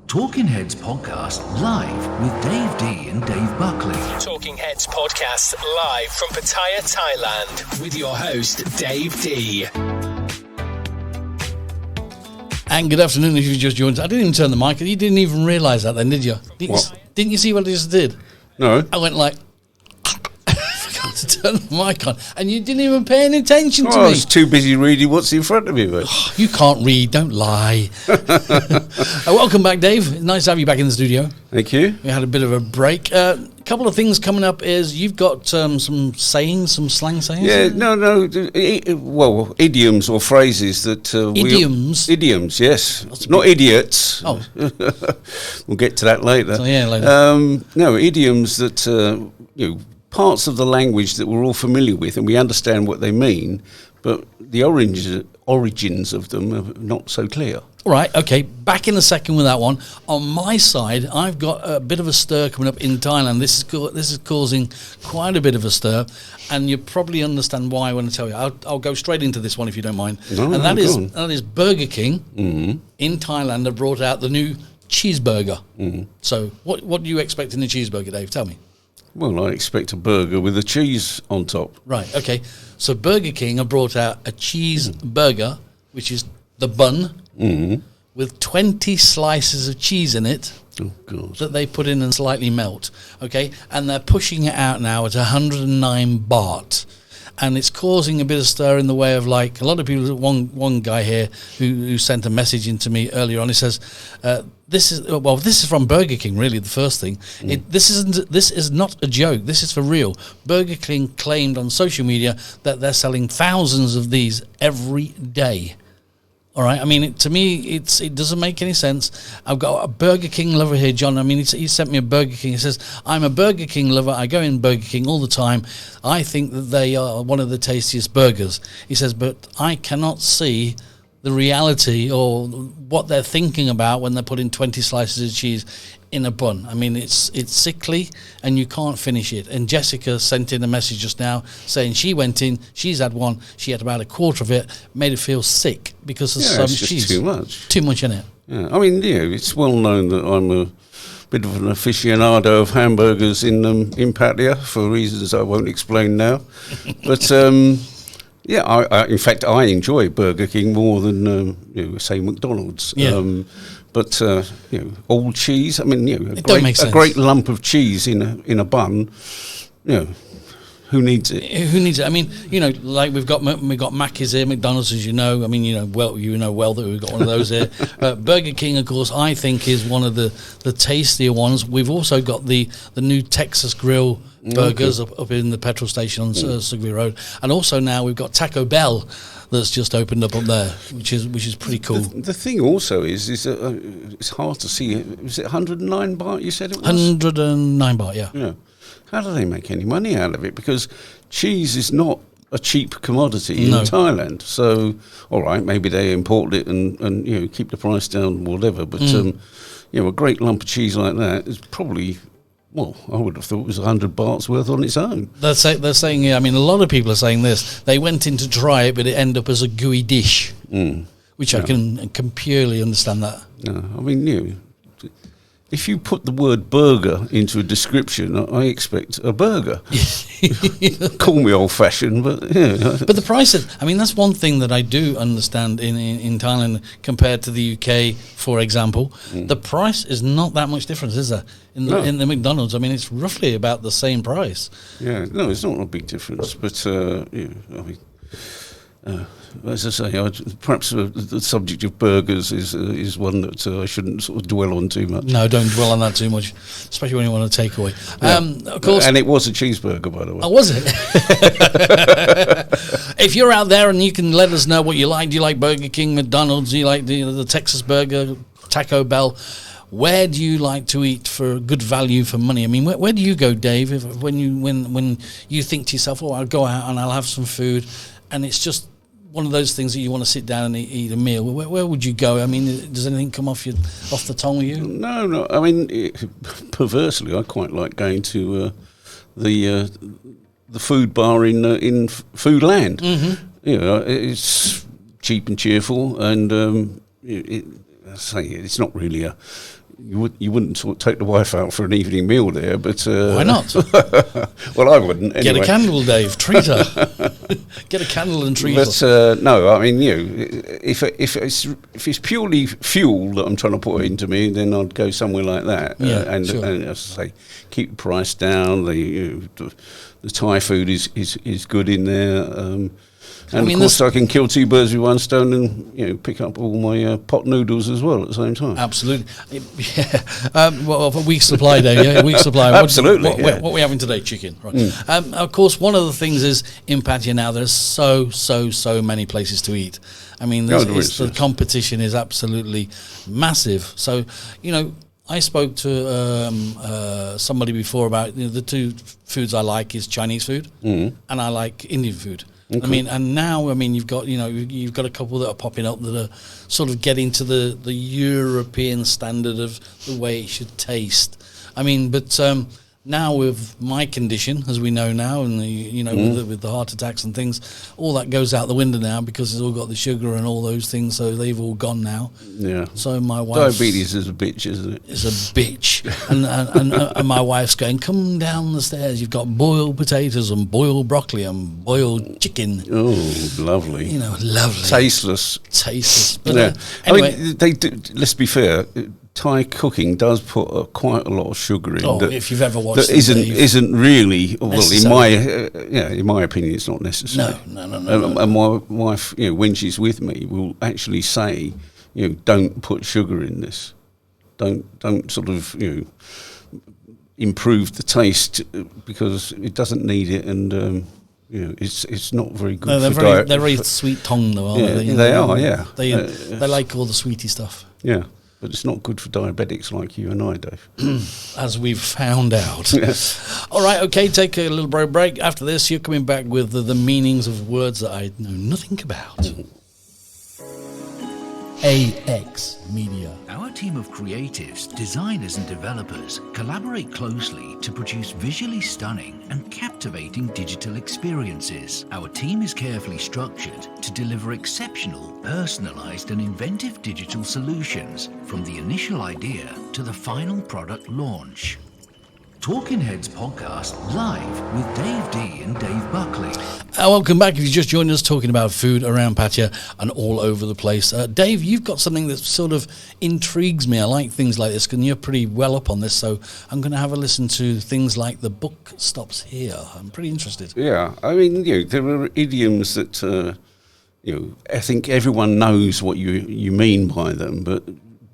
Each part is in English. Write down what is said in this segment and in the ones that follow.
Talking Heads podcast live with Dave D and Dave Buckley. Talking Heads podcast live from Pattaya, Thailand with your host Dave D. And good afternoon if you just joined us. I didn't even turn the mic. You didn't even realise that then, did you? Didn't you see what I just did? No. I went like... forgot to turn the mic on. And you didn't even pay any attention to me. I was too busy reading what's in front of me. But. You can't read, don't lie. Welcome back, Dave. Nice to have you back in the studio. Thank you. We had a bit of a break. A couple of things coming up is you've got some sayings, some slang sayings? Yeah, well, idioms or phrases that... Idioms? Idioms, yes. Not idiots. Oh. We'll get to that later. So, yeah, later. No, idioms that, parts of the language that we're all familiar with and we understand what they mean, but the origins of them are not so clear. Right, okay, back in a second with that one. On my side, I've got a bit of a stir coming up in Thailand. This is causing quite a bit of a stir, and you probably understand why when I tell you. I'll go straight into this one if you don't mind. No, and that is Burger King in Thailand have brought out the new cheeseburger. So what do you expect in the cheeseburger, Dave? Tell me. Well, I expect a burger with a cheese on top. Right, okay. So Burger King have brought out a cheeseburger, which is the bun, with 20 slices of cheese in it. Oh, God. That they put in and slightly melt, okay? And they're pushing it out now at 109 baht. And it's causing a bit of stir in the way of, like, a lot of people. One guy here who sent a message in to me earlier on. He says, "This is from Burger King. Really, the first thing. This is not a joke. This is for real. Burger King claimed on social media that they're selling thousands of these every day." All right. I mean, to me, it doesn't make any sense. I've got a Burger King lover here, John. I mean, he sent me a Burger King. He says, "I'm a Burger King lover. I go in Burger King all the time. I think that they are one of the tastiest burgers." He says, "But I cannot see the reality or what they're thinking about when they're putting 20 slices of cheese in a bun. I mean, it's sickly and you can't finish it." And Jessica sent in a message just now saying she went in, she's had one, she had about a quarter of it, made her feel sick because of some it's just cheese. too much. Too much in it. Yeah, I mean, it's well known that I'm a bit of an aficionado of hamburgers in Pattaya for reasons I won't explain now. But in fact, I enjoy Burger King more than say McDonald's. Yeah. But all cheese. I mean, a great lump of cheese in a bun. Who needs it? Who needs it? I mean, like we've got Mackey's here, McDonald's, as you know. I mean, you know well that we've got one of those here. Burger King, of course, I think is one of the tastier ones. We've also got the new Texas Grill burgers up in the petrol station on Sugby Road, and also now we've got Taco Bell that's just opened up there, which is pretty cool. The thing also is it's hard to see. Was it 109 baht? You said it was 109 baht. Yeah. Yeah. How do they make any money out of it? Because cheese is not a cheap commodity in Thailand. So, all right, maybe they import it and keep the price down, whatever. But a great lump of cheese like that is probably. Well, I would have thought it was 100 bahts worth on its own. They're saying, I mean, a lot of people are saying this. They went in to try it, but it ended up as a gooey dish, which I can purely understand that. No, I mean, if you put the word burger into a description, I expect a burger. Call me old-fashioned, but But the prices, I mean, that's one thing that I do understand in Thailand compared to the UK, for example. The price is not that much difference, is there? In the McDonald's, I mean, it's roughly about the same price. Yeah, no, it's not a big difference, but I mean. As I say, perhaps the subject of burgers is one that I shouldn't sort of dwell on too much. No, don't dwell on that too much, especially when you want a takeaway. Of course, and it was a cheeseburger, by the way. Oh, was it? If you're out there and you can let us know what you like, do you like Burger King, McDonald's, do you like the Texas Burger, Taco Bell? Where do you like to eat for good value for money? I mean, where do you go, Dave, when you think to yourself, "Oh, I'll go out and I'll have some food," and it's just one of those things that you want to sit down and eat a meal? Where would you go? I mean, does anything come off the tongue with you? No. I mean, perversely, I quite like going to the food bar in Foodland. It's cheap and cheerful, and it's not really you wouldn't sort of take the wife out for an evening meal there, but why not? Well, I wouldn't. Anyway. Get a candle, Dave. Treat her. Get a candle and treat her. But no, I mean, if it's purely fuel that I'm trying to put into me, then I'd go somewhere like that. And as I say, keep the price down. The Thai food is good in there. And of course, I can kill two birds with one stone, and pick up all my pot noodles as well at the same time. Absolutely, yeah. Well, a week's supply, Dave. Yeah, a week's supply. Absolutely. What are we having today? Chicken. Right. Of course, one of the things is in Pattaya now. There's so many places to eat. I mean, the competition is absolutely massive. So, I spoke to somebody before about the two foods I like is Chinese food and I like Indian food. Okay. And now you've got a couple that are popping up that are sort of getting to the European standard of the way it should taste. But now with my condition, as we know now, and with the heart attacks and things, all that goes out the window now because it's all got the sugar and all those things. So they've all gone now. Yeah. So my wife, diabetes is a bitch, isn't it? It's a bitch, and my wife's going, come down the stairs. You've got boiled potatoes and boiled broccoli and boiled chicken. Oh, lovely. Lovely. Tasteless. But anyway, they do. Let's be fair. Thai cooking does put quite a lot of sugar in. Oh, if you've ever watched that isn't really in my opinion, it's not necessary. No. And my wife, when she's with me, will actually say, don't put sugar in this. Don't sort of improve the taste because it doesn't need it, and it's not very good for diet. They're very sweet tongue though, aren't they? They are, yeah. They like all the sweetie stuff. Yeah. But it's not good for diabetics like you and I, Dave. As we've found out. Yes. All right, okay, take a little break. After this, you're coming back with the meanings of words that I know nothing about. AX Media. Our team of creatives, designers and developers collaborate closely to produce visually stunning and captivating digital experiences. Our team is carefully structured to deliver exceptional, personalized and inventive digital solutions from the initial idea to the final product launch. Talking Heads podcast live with Dave D and Dave Buckley. Welcome back. If you just joined us, talking about food around Pattaya and all over the place. Dave, you've got something that sort of intrigues me. I like things like this, and you're pretty well up on this, so I'm going to have a listen to things like the buck stops here. I'm pretty interested. Yeah, there are idioms that, I think everyone knows what you mean by them, but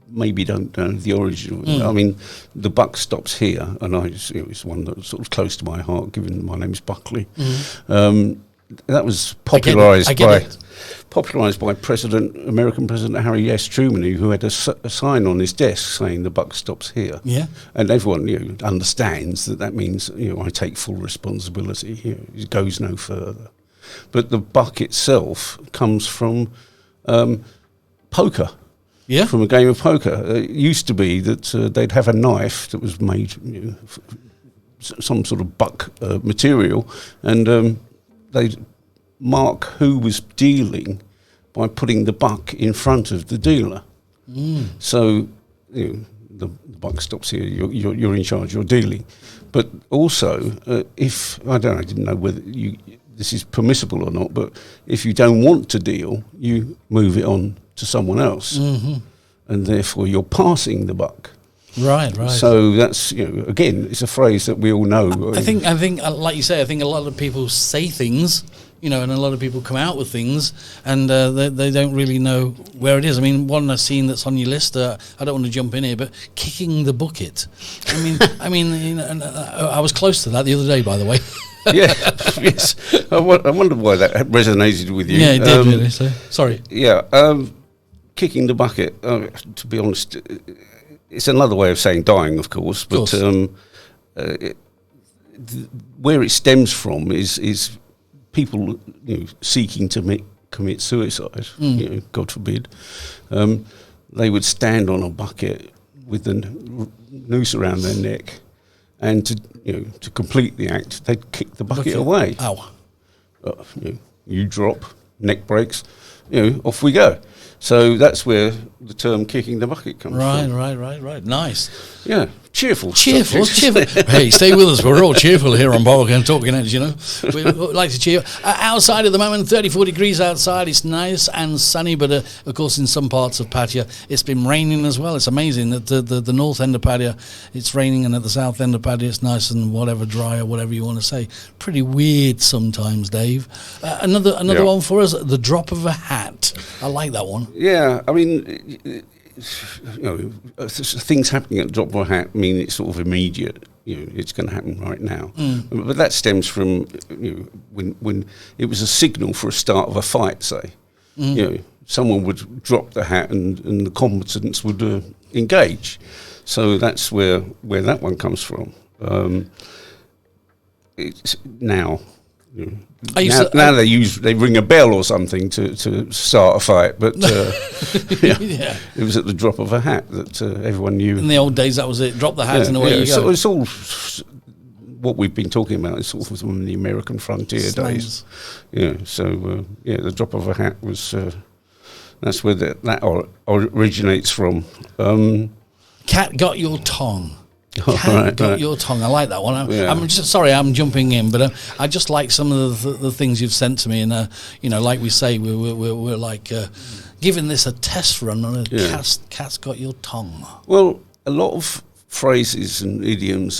maybe don't know the origin. The buck stops here, and it's one that's sort of close to my heart, given my name is Buckley. That was popularised by American President Harry S. Truman, who had a sign on his desk saying the buck stops here. Yeah, and everyone understands that means I take full responsibility. It goes no further. But the buck itself comes from poker. Yeah, from a game of poker. It used to be that they'd have a knife that was made some sort of buck material, and they'd mark who was dealing by putting the buck in front of the dealer. So the buck stops here. You're in charge. You're dealing, but also if I didn't know whether this is permissible or not, but if you don't want to deal, you move it on to someone else, and therefore you're passing the buck. Right. So that's again, it's a phrase that we all know. I think, like you say, I think a lot of people say things, and a lot of people come out with things, and they don't really know where it is. One I've seen that's on your list. I don't want to jump in here, but kicking the bucket. I was close to that the other day, by the way. Yes. I wonder why that resonated with you. Yeah, it did really. So sorry. Yeah, kicking the bucket. To be honest, it's another way of saying dying, of course. But where it stems from is people seeking to commit suicide. God forbid. They would stand on a bucket with the noose around their neck. And to complete the act, they'd kick the bucket away. Ow! You drop, neck breaks, off we go. So that's where the term "kicking the bucket" comes from. Right. Nice. Yeah, cheerful. Cheerful. Hey, stay with us. We're all cheerful here on Bargain Talking Edge, you know. We like to cheer. Outside at the moment, 34 degrees outside. It's nice and sunny, but of course in some parts of Pattaya it's been raining as well. It's amazing that the north end of Pattaya it's raining, and at the south end of Pattaya it's nice and whatever, dry or whatever you want to say. Pretty weird sometimes, Dave. Another one for us, the drop of a hat. I like that one. Yeah, I mean, things happening at the drop of a hat. I mean, it's sort of immediate. It's going to happen right now. But that stems from when it was a signal for a start of a fight. Say, someone would drop the hat and the combatants would engage. So that's where that one comes from. It's now. Now they ring a bell or something to start a fight, but it was at the drop of a hat that everyone knew. In the old days, that was it. Drop the hat and away you go. So it's all what we've been talking about. It's sort of from the American frontier days. So the drop of a hat was that's where that originates from. Cat got your tongue. Got your tongue. I like that one. I'm just sorry, I'm jumping in, but I just like some of the things you've sent to me, and like we say, we're like giving this a test run on a cat's got your tongue. Well, a lot of phrases and idioms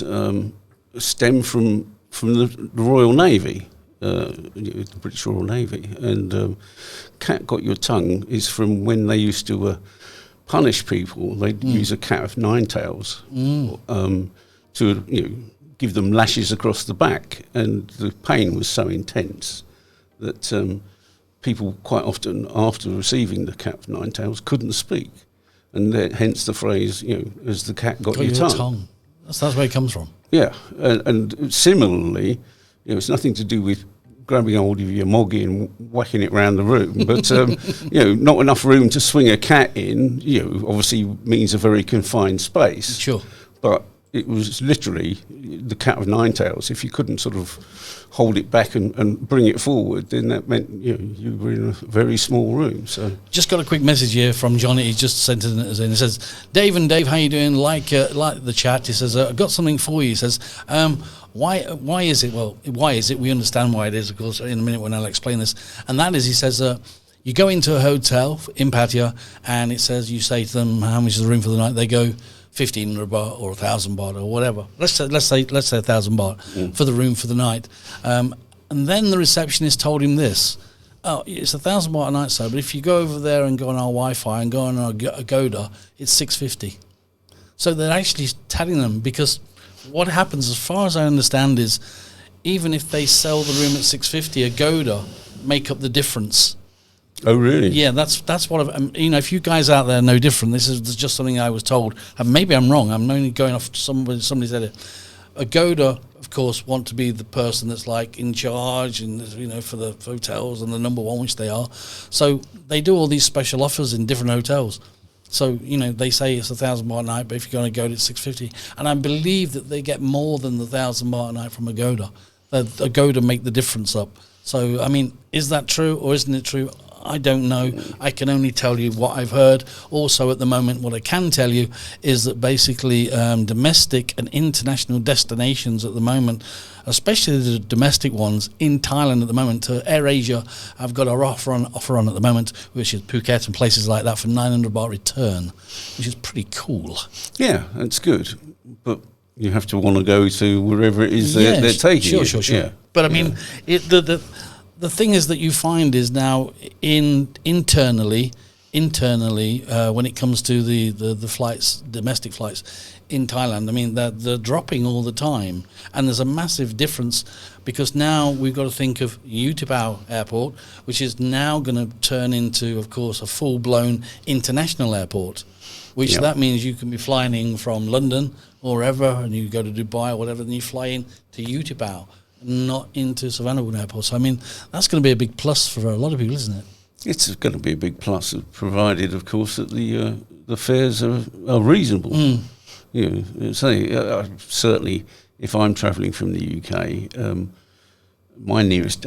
stem from the Royal Navy, the British Royal Navy, and cat got your tongue is from when they used to punish people. They'd use a cat of nine tails to give them lashes across the back, and the pain was so intense that people quite often, after receiving the cat of nine tails, couldn't speak, and hence the phrase, as the cat got your tongue. That's where it comes from. Yeah, and similarly, it's nothing to do with grabbing hold of your moggy and whacking it around the room, but not enough room to swing a cat in, obviously means a very confined space. Sure. But it was literally the cat of nine tails. If you couldn't sort of hold it back and bring it forward, then that meant you were in a very small room. So just got a quick message here from Johnny. He just sent it in. He says, Dave, how you doing? Like the chat. He says, I've got something for you. He says, why is it? Well, why is it? We understand why it is, of course, in a minute when I'll explain this. And that is, he says, you go into a hotel in Pattaya, and it says, you say to them, how much is the room for the night? They go 1,500 baht or 1,000 baht or whatever. Let's say 1,000 baht for the room for the night. And then the receptionist told him this. Oh, it's 1,000 baht a night, sir, but if you go over there and go on our Wi-Fi and go on our Agoda, it's 650. So they're actually telling them, because what happens, as far as I understand, is even if they sell the room at 650, Agoda make up the difference. Oh, really? Yeah, that's what if you guys out there know different, this is just something I was told, and maybe I'm wrong. I'm only going off somebody said it. Agoda, of course, want to be the person that's like in charge, and for the hotels and the number one, which they are. So they do all these special offers in different hotels. So they say it's 1,000 baht a night, but if you're going to go, it's 650. And I believe that they get more than the 1,000 baht a night from Agoda. Agoda make the difference up. So I mean, is that true or isn't it true? I don't know. I can only tell you what I've heard. Also, at the moment, what I can tell you is that basically domestic and international destinations at the moment, especially the domestic ones in Thailand at the moment, AirAsia have got our offer on at the moment, which is Phuket and places like that for 900 baht return, which is pretty cool. Yeah, it's good. But you have to want to go to wherever it is they're taking you. Sure. Yeah. But I mean, the thing is that you find is now internally, when it comes to the flights, domestic flights in Thailand, I mean, they're dropping all the time. And there's a massive difference, because now we've got to think of Utapao Airport, which is now going to turn into, of course, a full-blown international airport, which that means you can be flying in from London or wherever, and you go to Dubai or whatever, then you fly in to Utapao, not into Savannahwood Airport. So, I mean, that's going to be a big plus for a lot of people, isn't it? It's going to be a big plus, provided, of course, that the fares are reasonable. Certainly, if I'm travelling from the UK, my nearest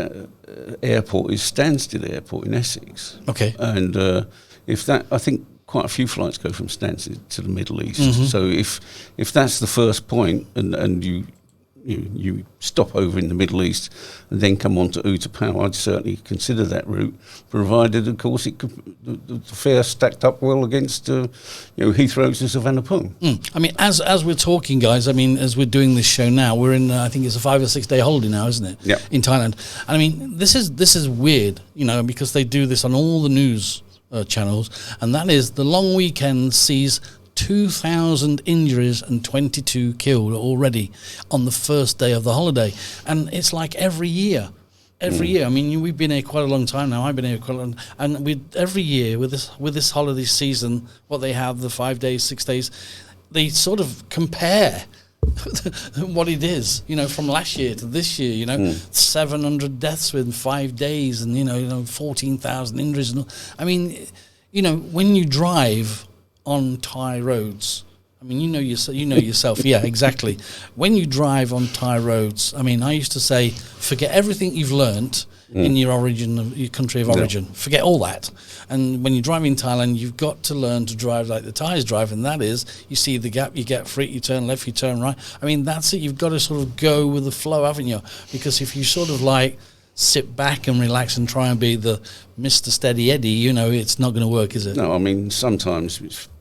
airport is Stansted Airport in Essex. Okay. And, I think quite a few flights go from Stansted to the Middle East. So if that's the first point, and you stop over in the Middle East and then come on to Utapao, I'd certainly consider that route, provided, of course, the fare stacked up well against Heathrow to Suvarnabhumi. I mean, as we're talking, guys, I mean, as we're doing this show now, we're in, I think it's a 5 or 6 day holiday now, isn't it? Yeah. In Thailand. And I mean, this is weird, because they do this on all the news channels, and that is the long weekend sees 2,000 injuries and 22 killed already on the first day of the holiday. And it's like every year. I mean, we've been here quite a long time now. I've been here quite a long, and every year with this holiday season, what they have, the 5 days, 6 days, they sort of compare what it is, from last year to this year, 700 deaths within 5 days and, 14,000 injuries. I mean, when you drive on Thai roads, I mean, you know yourself. Yeah, exactly. When you drive on Thai roads, I mean, I used to say, forget everything you've learnt in your country of origin. Yeah. Forget all that. And when you drive in Thailand, you've got to learn to drive like the Thais drive, and that is, you see the gap, you get free, you turn left, you turn right. I mean, that's it. You've got to sort of go with the flow, haven't you? Because if you sort of like sit back and relax and try and be the Mr. Steady Eddie, it's not going to work, is it? No, I mean, sometimes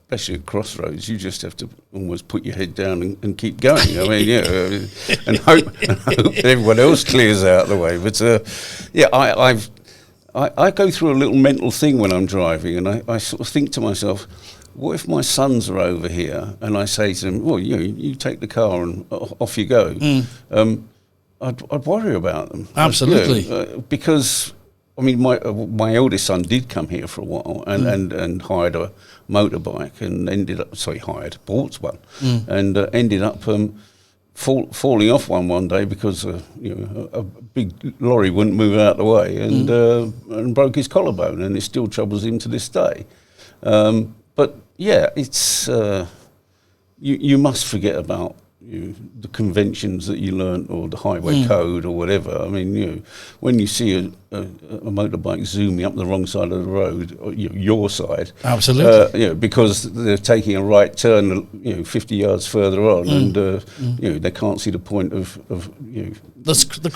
especially at crossroads, you just have to almost put your head down and keep going. I mean, and hope everyone else clears out of the way. But I go through a little mental thing when I'm driving, and I sort of think to myself, what if my sons are over here and I say to them, well, you take the car and off you go. I'd worry about them. Absolutely. Because I mean, my eldest son did come here for a while and hired a motorbike and bought one, and ended up falling off one day because a big lorry wouldn't move out of the way and broke his collarbone, and it still troubles him to this day. But yeah, it's you must forget about the conventions that you learnt, or the highway code, or whatever. I mean, when you see a motorbike zooming up the wrong side of the road, or your side, absolutely, because they're taking a right turn, 50 yards further on, and they can't see the point of the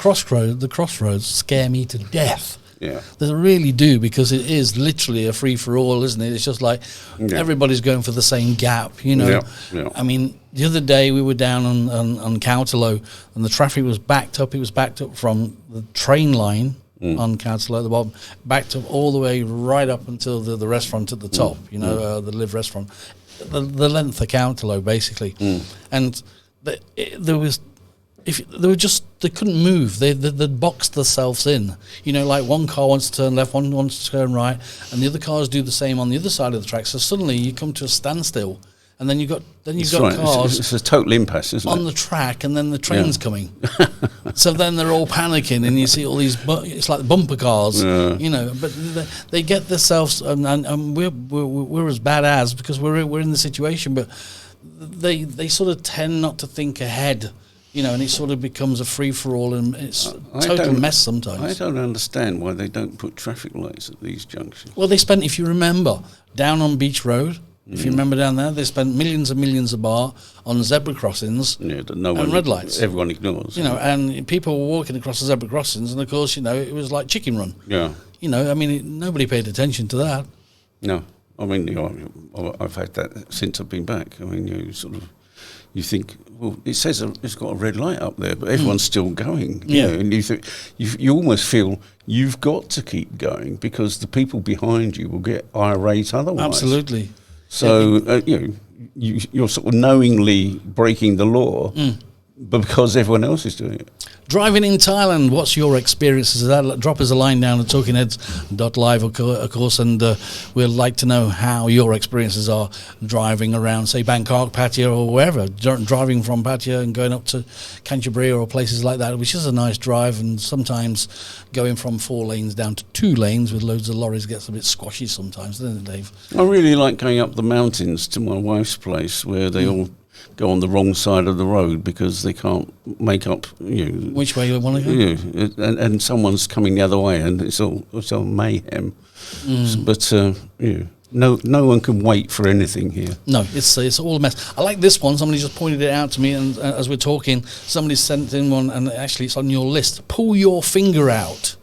crossroads scare me to death. Yeah, they really do, because it is literally a free for all, isn't it? It's just like everybody's going for the same gap, Yeah. I mean, the other day we were down on Kauttalo, and the traffic was backed up. It was backed up from the train line on Kauttalo at the bottom, backed up all the way right up until the restaurant at the top. The Live restaurant, the length of Kauttalo basically, and there was. They couldn't move. They'd boxed themselves in. Like one car wants to turn left, one wants to turn right, and the other cars do the same on the other side of the track. So suddenly you come to a standstill, and then you've got cars. It's a total impasse, isn't it? On the track, and then the train's coming. So then they're all panicking, and you see all these. It's like bumper cars, But they get themselves, and we're as bad as, because we're in the situation, but they sort of tend not to think ahead. And it sort of becomes a free-for-all, and it's a total mess sometimes. I don't understand why they don't put traffic lights at these junctions. Well, they spent, if you remember, down on Beach Road, if you remember down there, they spent millions and millions of baht on zebra crossings and red lights. Everyone ignores. And people were walking across the zebra crossings, and of course, it was like chicken run. Yeah. I mean, nobody paid attention to that. No. I mean, I've had that since I've been back. I mean, you think, well, it says it's got a red light up there, but everyone's still going. And you think you almost feel you've got to keep going, because the people behind you will get irate otherwise. Absolutely. So you're sort of knowingly breaking the law, but because everyone else is doing it. Driving in Thailand, what's your experiences of that? Drop us a line down at talkingheads.live, of course, and we'd like to know how your experiences are driving around, say, Bangkok, Pattaya, or wherever, driving from Pattaya and going up to Canterbury or places like that, which is a nice drive, and sometimes going from 4 lanes down to 2 lanes with loads of lorries gets a bit squashy sometimes, doesn't it, Dave? I really like going up the mountains to my wife's place, where they all go on the wrong side of the road because they can't make up, which way you want to go. And someone's coming the other way, and it's all mayhem. But No one can wait for anything here. No, it's all a mess. I like this one. Somebody just pointed it out to me, and as we're talking, somebody sent in one, and actually it's on your list. Pull your finger out.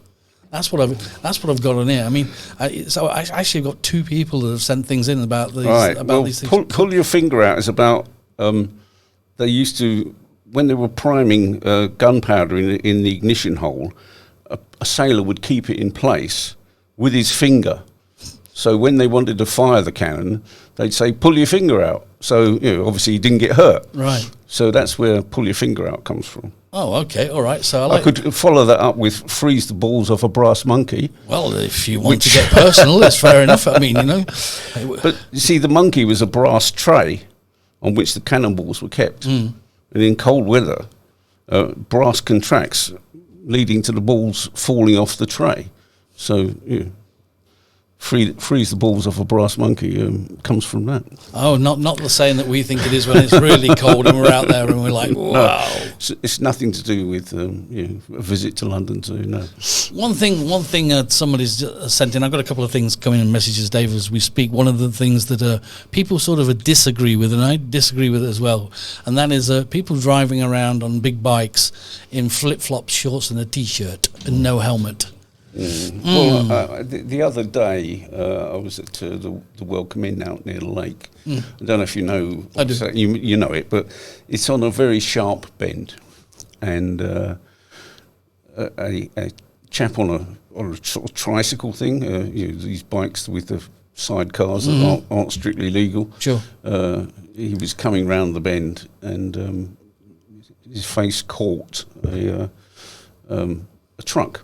That's what I've got on here. I mean, I actually got two people that have sent things in about these. Right. About these things. Pull your finger out is about. They used to, when they were priming gunpowder in the ignition hole, a sailor would keep it in place with his finger. So when they wanted to fire the cannon, they'd say, "Pull your finger out." So obviously he didn't get hurt. Right. So that's where "pull your finger out" comes from. Oh, okay, all right. So I could follow that up with "freeze the balls off a brass monkey." Well, if you want to get personal, that's fair enough. I mean, But you see, the monkey was a brass tray on which the cannonballs were kept. And in cold weather, brass contracts, leading to the balls falling off the tray. So, freeze the balls off a brass monkey comes from that. Oh, not the saying that we think it is when it's really cold and we're out there and we're like, wow. No, it's nothing to do with a visit to London Zoo, no. One thing somebody's sent in, I've got a couple of things coming in messages, Dave, as we speak. One of the things that people sort of disagree with, and I disagree with it as well, and that is people driving around on big bikes in flip-flops, shorts and a T-shirt and no helmet. Well, the other day I was at the Welcome Inn out near the lake. I don't know if you know. I do. You know it, but it's on a very sharp bend, and a chap on a sort of tricycle thing. These bikes with the sidecars that aren't strictly legal. Sure. He was coming round the bend, and his face caught a truck.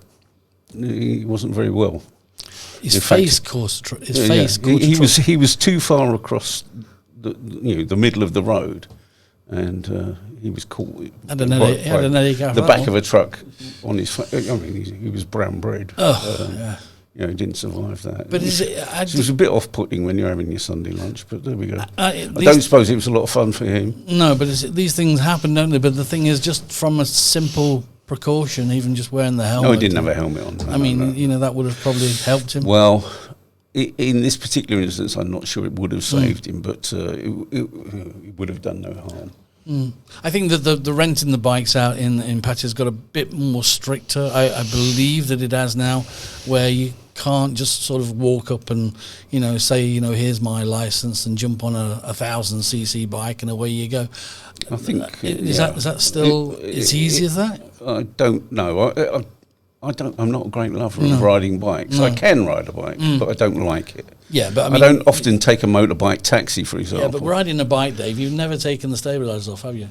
He wasn't very well. His face caused. He was too far across the middle of the road, and he was caught. The back of a truck on his face. I mean, he was brown bread. He didn't survive that. But it was a bit off-putting when you're having your Sunday lunch. But there we go. I don't suppose it was a lot of fun for him. No, but these things happen, don't they? But the thing is, just from a simple precaution, even just wearing the helmet. No, he didn't have a helmet on. That would have probably helped him. Well, in this particular instance, I'm not sure it would have saved him, but it would have done no harm. I think that the renting the bikes out in patches has got a bit more stricter. I believe that it has now, where you can't just sort of walk up and say here's my license and jump on a 1,000cc bike and away you go. I think is that still as easy as that? I don't know. I'm not a great lover of riding bikes. I can ride a bike, but I don't like it. Yeah, but I don't often take a motorbike taxi, for example. Yeah, but riding a bike, Dave, you've never taken the stabilisers off, have you?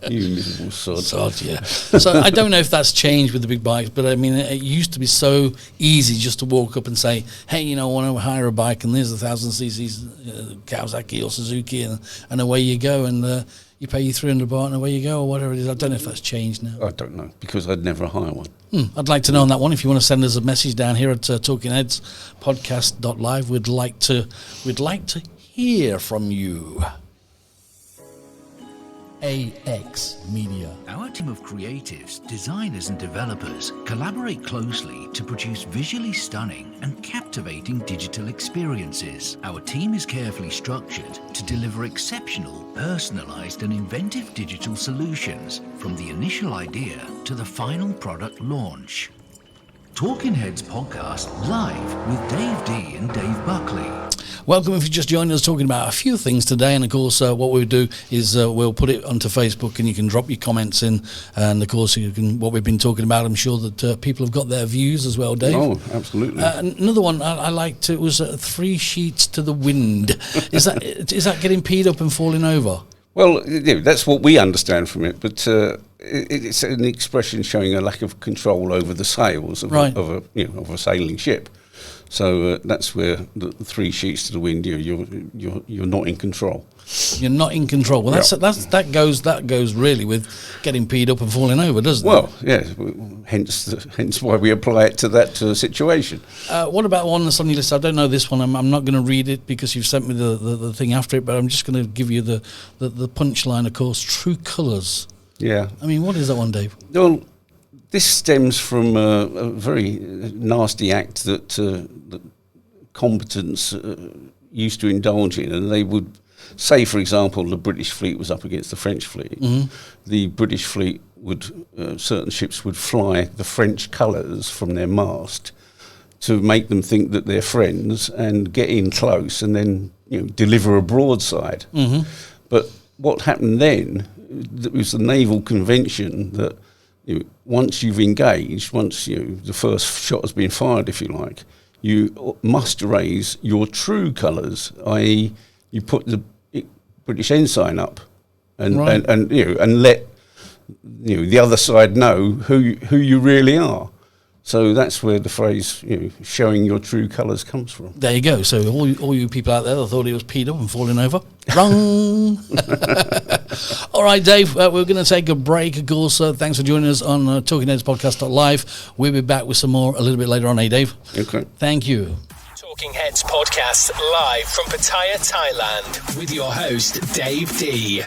You miserable sod. Yeah. So I don't know if that's changed with the big bikes, but I mean, it used to be so easy just to walk up and say, hey, I want to hire a bike, and there's 1,000cc Kawasaki or Suzuki, and away you go, and you pay your $300 and away you go, or whatever it is. I don't know if that's changed now. I don't know, because I'd never hire one. I'd like to know on that one. If you want to send us a message down here at Talking Heads podcast.live, we'd like to hear from you. AX Media. Our team of creatives, designers and developers collaborate closely to produce visually stunning and captivating digital experiences. Our team is carefully structured to deliver exceptional, personalized and inventive digital solutions from the initial idea to the final product launch. Talking Heads podcast live with Dave D and Dave Buckley. Welcome if you just joined us, talking about a few things today, and of course what we'll do is we'll put it onto Facebook and you can drop your comments in, and of course what we've been talking about, I'm sure that people have got their views as well, Dave. Oh, absolutely. Another one I liked, it was 3 sheets to the wind. Is that getting peed up and falling over? Well, that's what we understand from it, but it's an expression showing a lack of control over the sails of a sailing ship. So that's where the 3 sheets to the wind. You're not in control. You're not in control. Well, that goes really with getting peed up and falling over, doesn't it? Well, yeah. Hence why we apply it to that situation. What about one that's on your list? I don't know this one. I'm not going to read it because you've sent me the thing after it. But I'm just going to give you the punchline. Of course, True Colours. Yeah. I mean, what is that one, Dave? Well, this stems from a very nasty act that competence used to indulge in, and they would say, for example, the British fleet was up against the French fleet. The British fleet would certain ships would fly the French colours from their mast to make them think that they're friends and get in close and then deliver a broadside. But what happened then, it was the naval convention that once you've engaged, once the first shot has been fired, if you like, you must raise your true colours, i.e. you put the British ensign up and let the other side know who you really are. So that's where the phrase showing your true colours comes from. There you go. So all you people out there that thought he was peed up and falling over, wrong. All right, Dave, we're going to take a break, of course. Thanks for joining us on Talking Heads Podcast Live. We'll be back with some more a little bit later on, Dave? Okay. Thank you. Talking Heads Podcast live from Pattaya, Thailand with your host, Dave D.